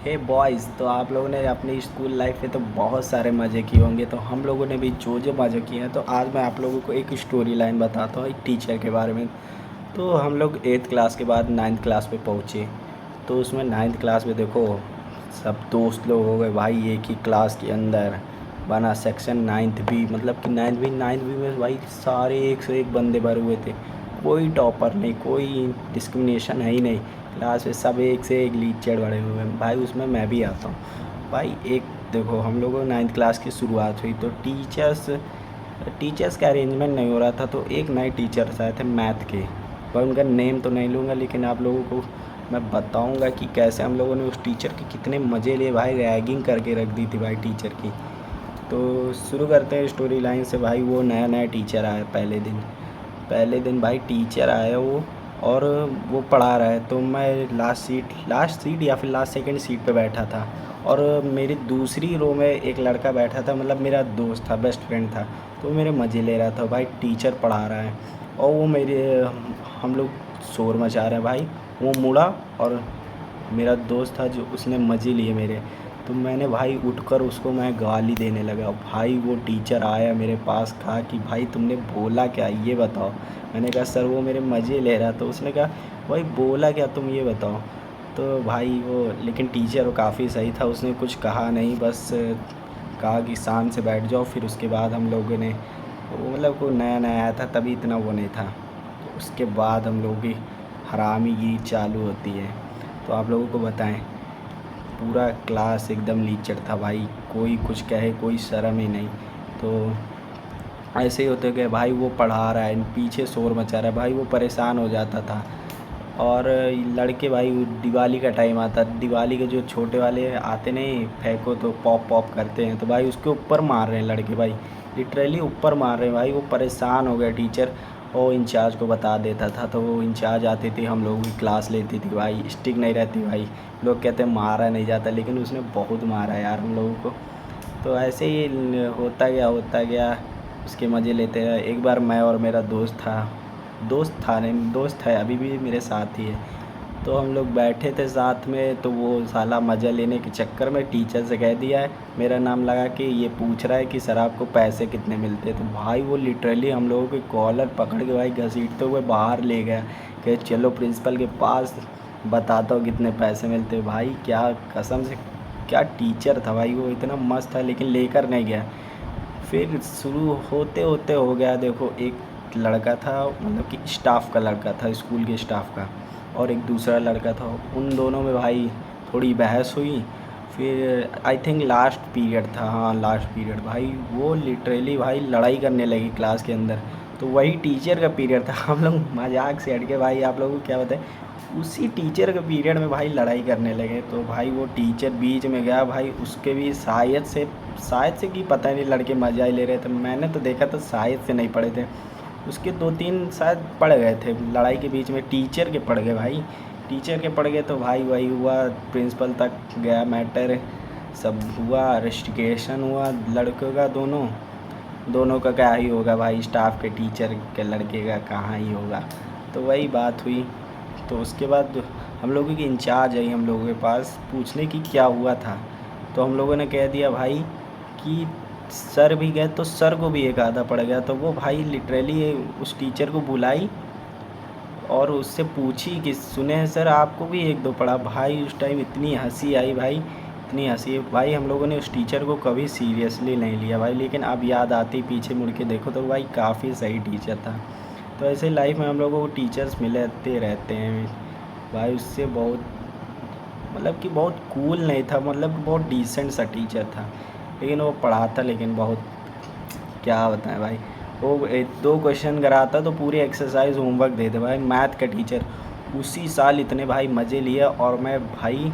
हे boys, तो आप लोगों ने अपनी स्कूल लाइफ में तो बहुत सारे मज़े किए होंगे। तो हम लोगों ने भी जो जो मज़े किए हैं, तो आज मैं आप लोगों को एक स्टोरी लाइन बताता हूँ एक टीचर के बारे में। तो हम लोग 8th क्लास के बाद 9th क्लास में पहुँचे। तो उसमें 9th क्लास में देखो, सब दोस्त लोग हो गए भाई, एक ही क्लास के अंदर बना सेक्शन 9th बी, मतलब कि 9th बी में भाई सारे एक से एक बंदे भरे हुए थे। कोई टॉपर नहीं, कोई डिस्क्रिमिनेशन है ही नहीं। क्लास में सब एक से एक लीचड़ बड़े हुए हैं भाई, उसमें मैं भी आता हूँ भाई। एक देखो, हम लोगों 9th क्लास की शुरुआत हुई तो टीचर्स का अरेंजमेंट नहीं हो रहा था। तो एक नए टीचर्स आए थे मैथ के, पर उनका नेम तो नहीं लूँगा, लेकिन आप लोगों को मैं बताऊँगा कि कैसे हम लोगों ने उस टीचर के कितने मज़े लिए भाई। रैगिंग करके रख दी थी भाई टीचर की। तो शुरू करते हैं स्टोरी लाइन से भाई। वो नया नया टीचर आया पहले दिन भाई टीचर आया वो, और वो पढ़ा रहा है। तो मैं लास्ट सीट या फिर लास्ट सेकंड सीट पे बैठा था, और मेरी दूसरी रो में एक लड़का बैठा था, मतलब मेरा दोस्त था, बेस्ट फ्रेंड था। तो वो मेरे मज़े ले रहा था भाई, टीचर पढ़ा रहा है और वो मेरे हम लोग शोर मचा रहे हैं भाई। वो मुड़ा और मेरा दोस्त था जो, उसने मज़े लिए मेरे। तो मैंने भाई उठकर उसको मैं गाली देने लगा भाई। वो टीचर आया मेरे पास, कहा कि भाई तुमने बोला क्या ये बताओ। मैंने कहा सर वो मेरे मज़े ले रहा। तो उसने कहा भाई बोला क्या तुम ये बताओ। तो भाई वो, लेकिन टीचर वो काफ़ी सही था, उसने कुछ कहा नहीं, बस कहा कि शांत से बैठ जाओ। फिर उसके बाद हम लोगों ने, वो मतलब को नया नया आया था तभी इतना वो नहीं था। तो उसके बाद हम लोगों की हरामीगिरी चालू होती है। तो आप लोगों को बताएं, पूरा क्लास एकदम लीचड़ था भाई, कोई कुछ कहे कोई शर्म ही नहीं। तो ऐसे ही होते गए भाई। वो पढ़ा रहा है, पीछे शोर मचा रहा है भाई, वो परेशान हो जाता था। और लड़के भाई, दिवाली का टाइम आता, दिवाली के जो छोटे वाले आते नहीं, फेंको तो पॉप पॉप करते हैं, तो भाई उसके ऊपर मार रहे हैं लड़के भाई, लिटरली ऊपर मार रहे हैं भाई। वो परेशान हो गया टीचर, और इंचार्ज को बता देता था। तो वो इंचार्ज आती थी, हम लोगों की क्लास लेती थी भाई, स्टिक नहीं रहती भाई। लोग कहते हैं मारा नहीं जाता, लेकिन उसने बहुत मारा यार हम लोगों को। तो ऐसे ही होता गया। उसके मज़े लेते रहे। एक बार मैं और मेरा दोस्त है, अभी भी मेरे साथ ही है। तो हम लोग बैठे थे साथ में, तो वो साला मज़ा लेने के चक्कर में टीचर से कह दिया है, मेरा नाम लगा के ये पूछ रहा है कि सर आपको पैसे कितने मिलते हैं। तो भाई वो लिटरली हम लोगों के कॉलर पकड़ के भाई घसीटते हुए बाहर ले गया कि चलो प्रिंसिपल के पास, बताता हूँ कितने पैसे मिलते हैं। भाई क्या कसम से, क्या टीचर था भाई, वो इतना मस्त था, लेकिन लेकर नहीं गया। फिर शुरू होते होते हो गया, देखो एक लड़का था, मतलब कि स्टाफ का लड़का था, स्कूल के स्टाफ का, और एक दूसरा लड़का था। उन दोनों में भाई थोड़ी बहस हुई। फिर आई थिंक लास्ट पीरियड था, हाँ लास्ट पीरियड भाई, वो लिटरली भाई लड़ाई करने लगी क्लास के अंदर। तो वही टीचर का पीरियड था। हम लोग मजाक से हट के भाई, आप लोगों को क्या बताएं, उसी टीचर के पीरियड में भाई लड़ाई करने लगे। तो भाई वो टीचर बीच में गया भाई, उसके भी शायद से कि पता नहीं, लड़के मज़ा ही ले रहे थे, मैंने तो देखा तो शायद से नहीं पड़े थे। उसके 2-3 शायद पड़ गए थे लड़ाई के बीच में, टीचर के पड़ गए भाई। टीचर के पड़ गए तो भाई वही हुआ, प्रिंसिपल तक गया मैटर, सब हुआ, रेस्टिकेशन हुआ लड़कों का, दोनों का क्या ही होगा भाई, स्टाफ के टीचर के लड़के का कहाँ ही होगा। तो वही बात हुई। तो उसके बाद हम लोगों की इंचार्ज आई हम लोगों के पास पूछने की क्या हुआ था। तो हम लोगों ने कह दिया भाई कि सर भी गए, तो सर को भी एक आधा पड़ गया। तो वो भाई लिटरली उस टीचर को बुलाई और उससे पूछी कि सुने हैं सर आपको भी एक दो पड़ा। भाई उस टाइम इतनी हंसी आई भाई, इतनी हंसी भाई। हम लोगों ने उस टीचर को कभी सीरियसली नहीं लिया भाई, लेकिन अब याद आती, पीछे मुड़ के देखो तो भाई काफ़ी सही टीचर था। तो ऐसे लाइफ में हम लोगों को टीचर्स मिलते रहते हैं भाई। उससे बहुत, मतलब कि बहुत कूल नहीं था, मतलब कि बहुत डिसेंट सा टीचर था, लेकिन वो पढ़ाता लेकिन बहुत, क्या बताएं भाई। वो एक दो क्वेश्चन कराता तो पूरी एक्सरसाइज होमवर्क देते भाई। मैथ का टीचर, उसी साल इतने भाई मज़े लिए, और मैं भाई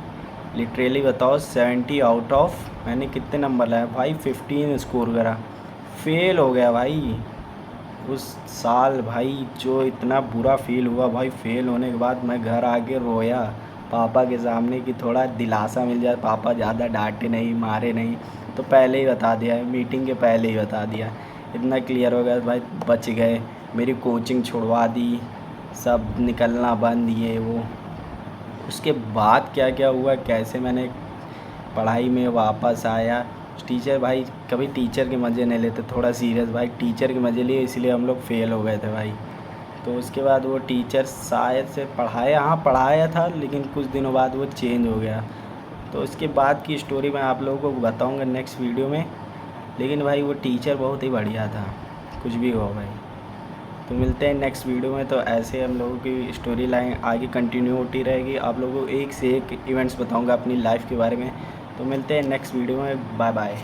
लिटरली बताओ 70 आउट ऑफ मैंने कितने नंबर लाया भाई, 15 स्कोर करा, फेल हो गया भाई उस साल भाई। जो इतना बुरा फील हुआ भाई, फेल होने के बाद मैं घर आके रोया पापा के सामने कि थोड़ा दिलासा मिल जाए, पापा ज़्यादा डांटे नहीं, मारे नहीं। तो पहले ही बता दिया, मीटिंग के पहले ही बता दिया, इतना क्लियर हो गया भाई, बच गए। मेरी कोचिंग छुड़वा दी, सब निकलना बंद, ये वो। उसके बाद क्या क्या हुआ, कैसे मैंने पढ़ाई में वापस आया। टीचर भाई कभी टीचर के मज़े नहीं लेते, थोड़ा सीरियस भाई टीचर के मज़े लिए, इसलिए हम लोग फेल हो गए थे भाई। तो उसके बाद वो टीचर शायद से पढ़ाया, हाँ पढ़ाया था, लेकिन कुछ दिनों बाद वो चेंज हो गया। तो उसके बाद की स्टोरी मैं आप लोगों को बताऊंगा नेक्स्ट वीडियो में। लेकिन भाई वो टीचर बहुत ही बढ़िया था, कुछ भी हो भाई। तो मिलते हैं नेक्स्ट वीडियो में। तो ऐसे हम लोगों की स्टोरी लाइन आगे कंटिन्यू होती रहेगी, आप लोगों को एक से एक इवेंट्स बताऊंगा अपनी लाइफ के बारे में। तो मिलते हैं नेक्स्ट वीडियो में, बाय बाय।